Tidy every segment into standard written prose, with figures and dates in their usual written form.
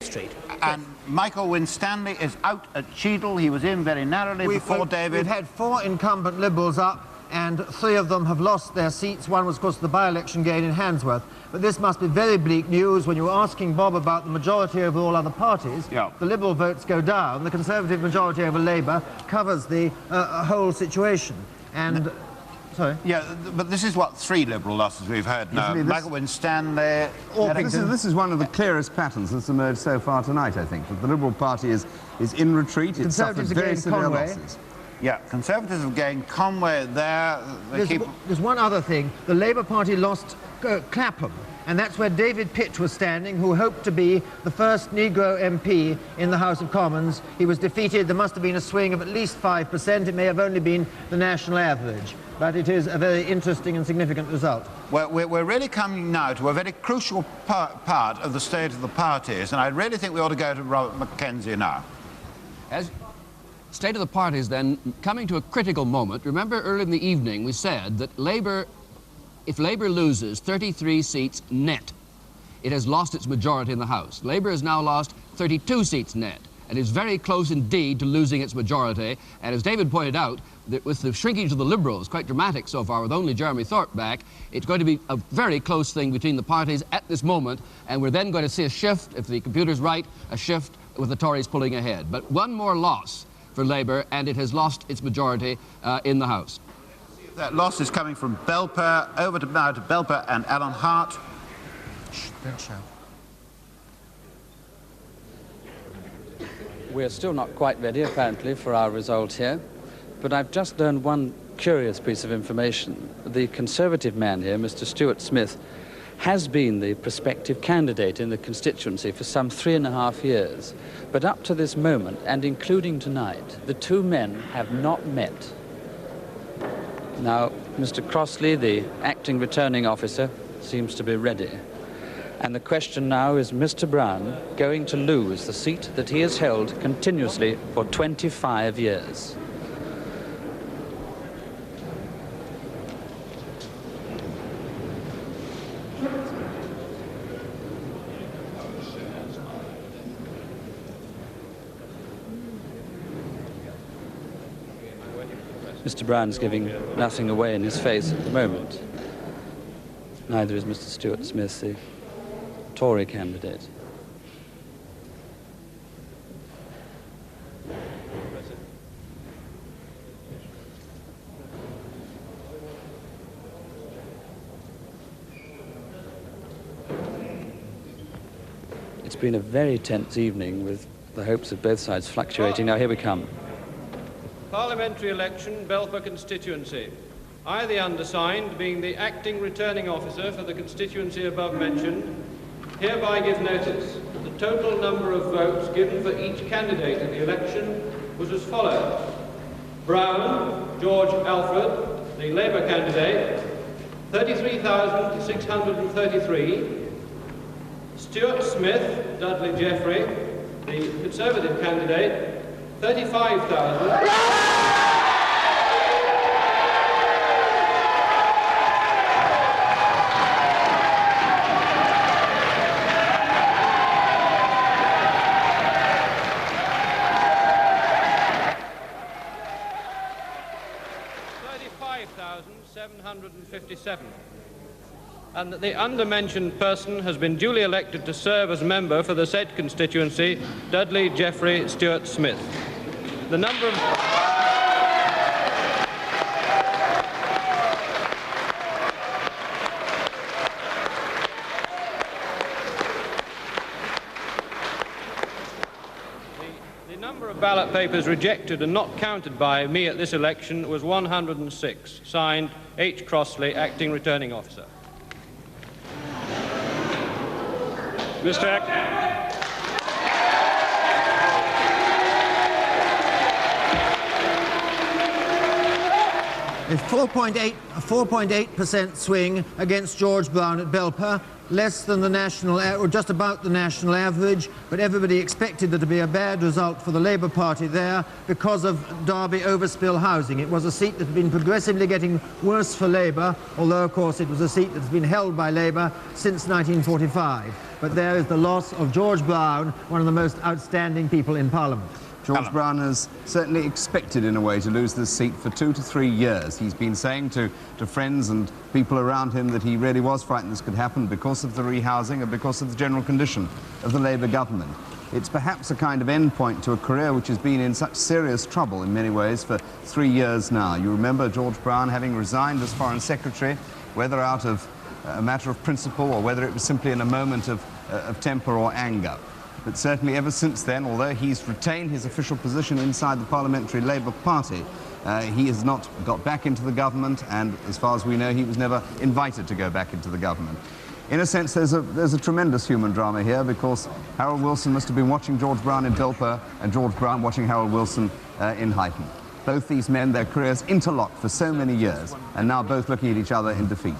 Street. And Michael Winstanley is out at Cheadle. He was in very narrowly before David. We've had 4 incumbent Liberals up, and 3 of them have lost their seats. One was, of course, the by-election gain in Handsworth. But this must be very bleak news when you're asking Bob about the majority over all other parties. Yeah. The Liberal votes go down. The Conservative majority over Labour covers the whole situation. And... Sorry? Yeah, but this is what 3 Liberal losses we've heard now. Michael Winstanley... This is one of the clearest patterns that's emerged so far tonight, I think, that the Liberal Party is in retreat. It suffered very severe losses. Yeah, Conservatives have gained Conway there. There's one other thing. The Labour Party lost Clapham, and that's where David Pitt was standing, who hoped to be the first Negro MP in the House of Commons. He was defeated. There must have been a swing of at least 5%. It may have only been the national average, but it is a very interesting and significant result. Well, we're really coming now to a very crucial part of the state of the parties, and I really think we ought to go to Robert Mackenzie now. As state of the parties, then, coming to a critical moment. Remember, early in the evening, we said that Labour, if Labour loses 33 seats net, it has lost its majority in the House. Labour has now lost 32 seats net, and is very close indeed to losing its majority. And as David pointed out, that with the shrinkage of the Liberals, quite dramatic so far, with only Jeremy Thorpe back, it's going to be a very close thing between the parties at this moment, and we're then going to see a shift, if the computer's right, a shift with the Tories pulling ahead. But one more loss for Labour, and it has lost its majority in the House. That loss is coming from Belper, over to now to Belper and Alan Hart. Shh, don't shout. We're still not quite ready, apparently, for our result here, but I've just learned one curious piece of information. The Conservative man here, Mr. Stuart Smith, has been the prospective candidate in the constituency for some 3.5 years. But up to this moment, and including tonight, the 2 men have not met. Now, Mr. Crossley, the acting returning officer, seems to be ready. And the question now is Mr. Brown going to lose the seat that he has held continuously for 25 years? Mr. Brown's giving nothing away in his face at the moment. Neither is Mr. Stuart Smith, the Tory candidate. It's been a very tense evening with the hopes of both sides fluctuating. Now here we come. Parliamentary election, Belper constituency. I, the undersigned, being the acting returning officer for the constituency above mentioned, hereby give notice that the total number of votes given for each candidate in the election was as follows. Brown, George Alfred, the Labour candidate, 33,633. Stuart Smith, Dudley Jeffrey, the Conservative candidate, 35,000. And that the undermentioned person has been duly elected to serve as member for the said constituency, Dudley Jeffrey Stuart Smith. The number of... The number of ballot papers rejected and not counted by me at this election was 106. Signed, H. Crossley, Acting Returning Officer. Mr. Acting. A 4.8% swing against George Brown at Belper. less than the national, or just about the national average, but everybody expected there to be a bad result for the Labour Party there because of Derby overspill housing. It was a seat that had been progressively getting worse for Labour, although, of course, it was a seat that's been held by Labour since 1945. But there is the loss of George Brown, one of the most outstanding people in Parliament. George Brown has certainly expected, in a way, to lose this seat for 2 to 3 years. He's been saying to friends and people around him that he really was frightened this could happen because of the rehousing and because of the general condition of the Labour government. It's perhaps a kind of end point to a career which has been in such serious trouble in many ways for 3 years now. You remember George Brown having resigned as Foreign Secretary, whether out of a matter of principle or whether it was simply in a moment of temper or anger. But certainly ever since then, although he's retained his official position inside the Parliamentary Labour Party, he has not got back into the government, and as far as we know, he was never invited to go back into the government. In a sense, there's a tremendous human drama here, because Harold Wilson must have been watching George Brown in Belper and George Brown watching Harold Wilson in Huyton. Both these men, their careers interlocked for so many years, and now both looking at each other in defeat.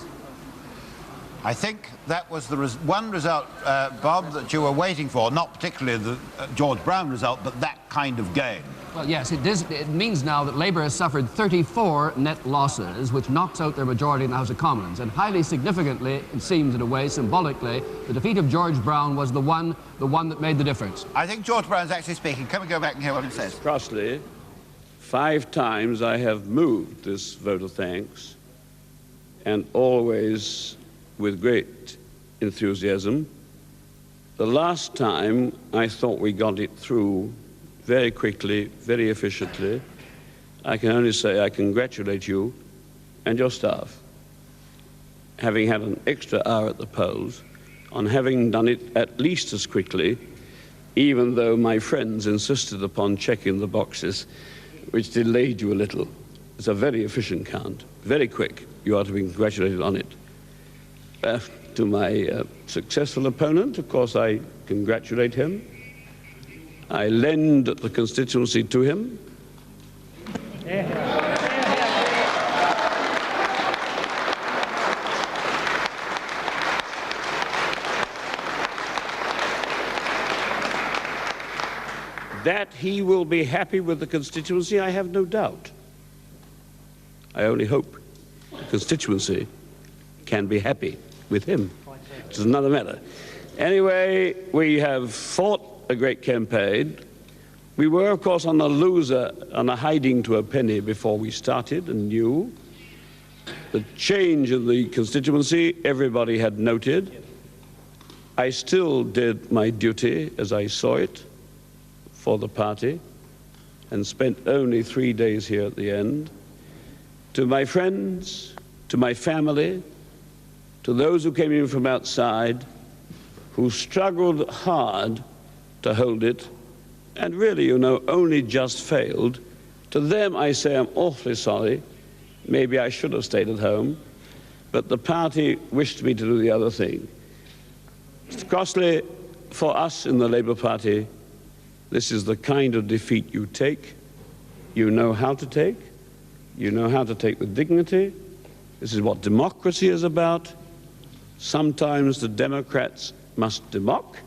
I think that was the one result, Bob, that you were waiting for, not particularly the George Brown result, but that kind of gain. Well, yes, it means now that Labour has suffered 34 net losses, which knocks out their majority in the House of Commons. And highly significantly, it seems in a way, symbolically, the defeat of George Brown was the one that made the difference. I think George Brown's actually speaking. Can we go back and hear what he says? Crossley, 5 times I have moved this vote of thanks, and always with great enthusiasm. The last time I thought we got it through very quickly, very efficiently. I can only say I congratulate you and your staff, having had an extra hour at the polls, on having done it at least as quickly, even though my friends insisted upon checking the boxes, which delayed you a little. It's a very efficient count, very quick. You are to be congratulated on it. To my successful opponent, of course, I congratulate him. I lend the constituency to him. That he will be happy with the constituency, I have no doubt. I only hope the constituency can be happy with him. It's another matter. Anyway, we have fought a great campaign. We were, of course, on a hiding to a penny before we started and knew. The change in the constituency, everybody had noted. I still did my duty as I saw it for the party and spent only 3 days here at the end. To my friends, to my family, to those who came in from outside, who struggled hard to hold it, and really, you know, only just failed, to them I say I'm awfully sorry. Maybe I should have stayed at home, but the party wished me to do the other thing. Mr. Crossley, for us in the Labour Party, this is the kind of defeat you take. You know how to take. You know how to take with dignity. This is what democracy is about. Sometimes the Democrats must demock,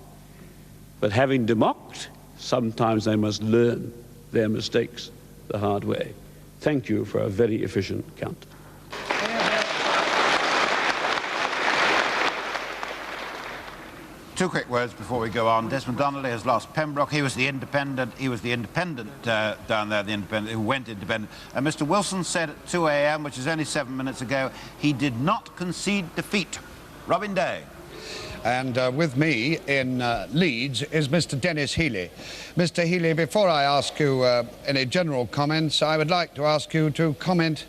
but having democked, sometimes they must learn their mistakes the hard way. Thank you for a very efficient count. Two quick words before we go on. Desmond Donnelly has lost Pembroke. He was the independent. Down there, the independent who went independent. And Mr. Wilson said at 2 a.m., which is only 7 minutes ago, he did not concede defeat. Robin Day. And with me in Leeds is Mr. Dennis Healy. Mr. Healy, before I ask you any general comments, I would like to ask you to comment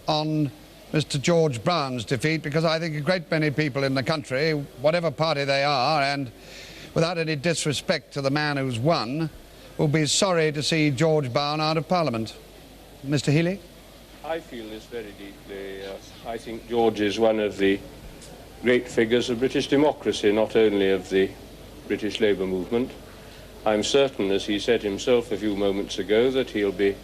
on Mr. George Brown's defeat, because I think a great many people in the country, whatever party they are, and without any disrespect to the man who's won, will be sorry to see George Brown out of Parliament. Mr. Healy? I feel this very deeply. I think George is one of the great figures of British democracy, not only of the British Labour movement. I'm certain, as he said himself a few moments ago, that he'll be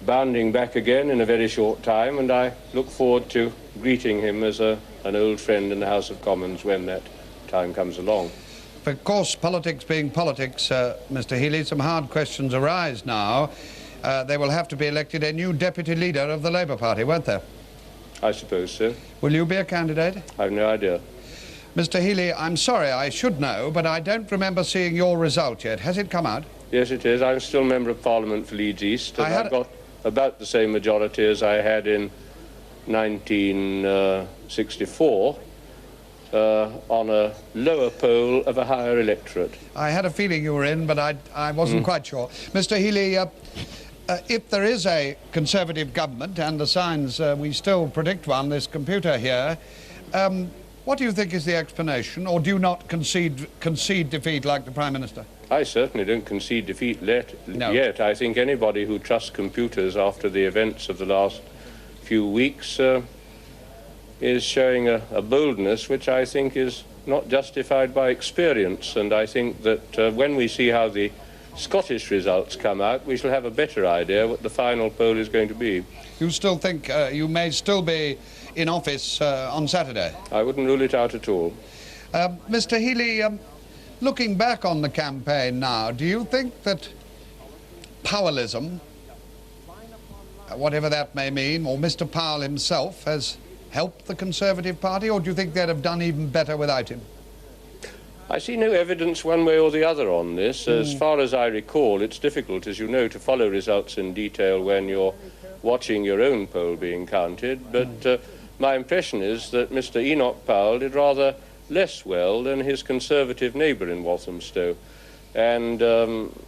bounding back again in a very short time, and I look forward to greeting him as an old friend in the House of Commons when that time comes along. Of course, politics being politics, Mr. Healey, some hard questions arise now. There will have to be elected a new deputy leader of the Labour Party, won't there? I suppose so. Will you be a candidate? I've no idea. Mr. Healey, I'm sorry, I should know, but I don't remember seeing your result yet. Has it come out? Yes, it is. I'm still Member of Parliament for Leeds East, and I've got about the same majority as I had in 1964 on a lower poll of a higher electorate. I had a feeling you were in, but I wasn't quite sure. Mr. Healey, if there is a Conservative government, and the signs we still predict one, this computer here, what do you think is the explanation, or do you not concede defeat like the Prime Minister? I certainly don't concede defeat yet. I think anybody who trusts computers after the events of the last few weeks is showing a boldness which I think is not justified by experience. And I think that when we see how the Scottish results come out, we shall have a better idea what the final poll is going to be. You still think you may still be in office on Saturday? I wouldn't rule it out at all. Mr. Healey, looking back on the campaign now, do you think that Powellism, whatever that may mean, or Mr. Powell himself, has helped the Conservative Party, or do you think they'd have done even better without him? I see no evidence one way or the other on this. As far as I recall, it's difficult, as you know, to follow results in detail when you're watching your own poll being counted, but my impression is that Mr. Enoch Powell did rather less well than his Conservative neighbour in Walthamstow. And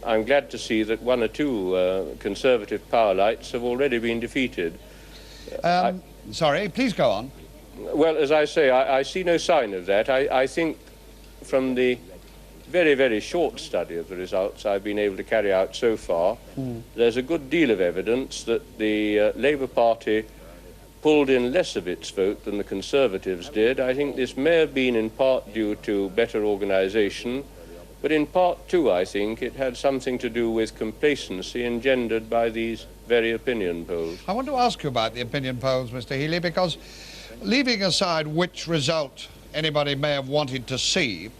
I'm glad to see that one or two Conservative Powellites have already been defeated. Sorry, please go on. Well, as I say, I see no sign of that. I think from the very, very short study of the results I've been able to carry out so far, there's a good deal of evidence that the Labour Party pulled in less of its vote than the Conservatives did. I think this may have been in part due to better organisation, but in part too, I think, it had something to do with complacency engendered by these very opinion polls. I want to ask you about the opinion polls, Mr. Healey, because leaving aside which result anybody may have wanted to see,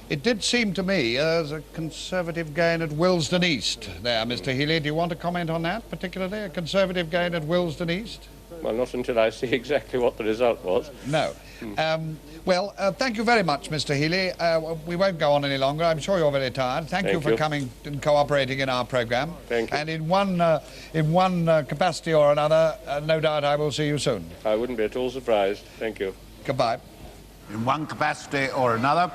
it did seem to me there's a Conservative gain at Willesden East there, Mr. Healey. Do you want to comment on that particularly, a Conservative gain at Willesden East? Well, not until I see exactly what the result was. No. Well, thank you very much, Mr. Healey. We won't go on any longer. I'm sure you're very tired. Thank you for coming and cooperating in our programme. Thank you. And in one capacity or another, no doubt I will see you soon. I wouldn't be at all surprised. Thank you. Goodbye. In one capacity or another.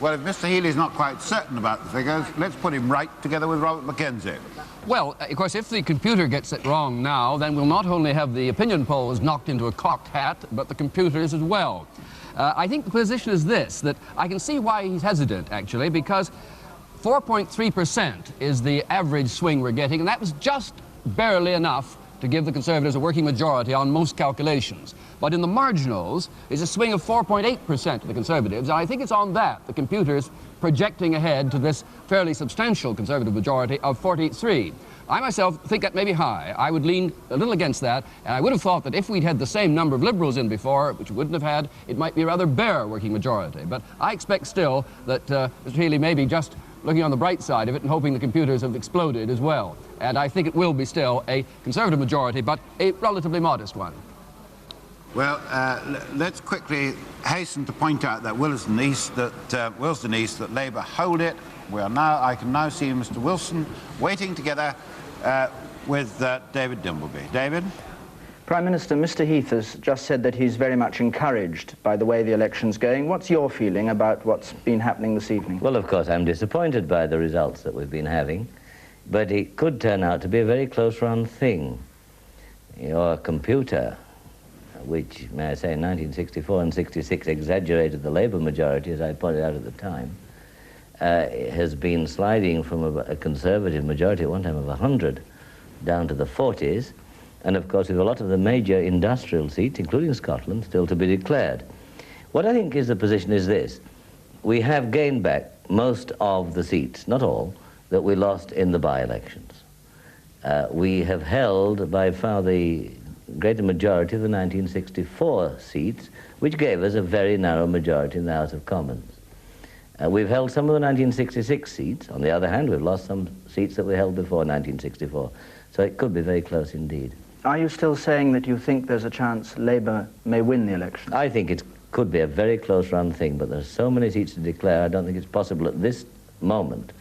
Well, if Mr. Healey's not quite certain about the figures, let's put him right together with Robert Mackenzie. Well, of course, if the computer gets it wrong now, then we'll not only have the opinion polls knocked into a cocked hat, but the computers as well. I think the position is this, that I can see why he's hesitant, actually, because 4.3% is the average swing we're getting, and that was just barely enough to give the Conservatives a working majority on most calculations. But in the marginals, it's a swing of 4.8% to the Conservatives, and I think it's on that the computers projecting ahead to this fairly substantial Conservative majority of 43. I myself think that may be high. I would lean a little against that, and I would have thought that if we'd had the same number of Liberals in before, which we wouldn't have had, it might be a rather bare working majority. But I expect still that Mr. Healey may be just looking on the bright side of it and hoping the computers have exploded as well. And I think it will be still a Conservative majority, but a relatively modest one. Well, let's quickly hasten to point out that Willesden East, that Labour hold it. I can now see Mr. Wilson waiting together with David Dimbleby. David? Prime Minister, Mr. Heath has just said that he's very much encouraged by the way the election's going. What's your feeling about what's been happening this evening? Well, of course, I'm disappointed by the results that we've been having, but it could turn out to be a very close-run thing. Your computer, which, may I say, in 1964 and 66 exaggerated the Labour majority, as I pointed out at the time, has been sliding from a Conservative majority at one time of 100 down to the 40s, and of course with a lot of the major industrial seats, including Scotland, still to be declared. What I think is the position is this: we have gained back most of the seats, not all, that we lost in the by-elections. we have held by far the greater majority of the 1964 seats, which gave us a very narrow majority in the House of Commons. We've held some of the 1966 seats. On the other hand, we've lost some seats that we held before 1964. So it could be very close indeed. Are you still saying that you think there's a chance Labour may win the election? I think it could be a very close run thing, but there's so many seats to declare, I don't think it's possible at this moment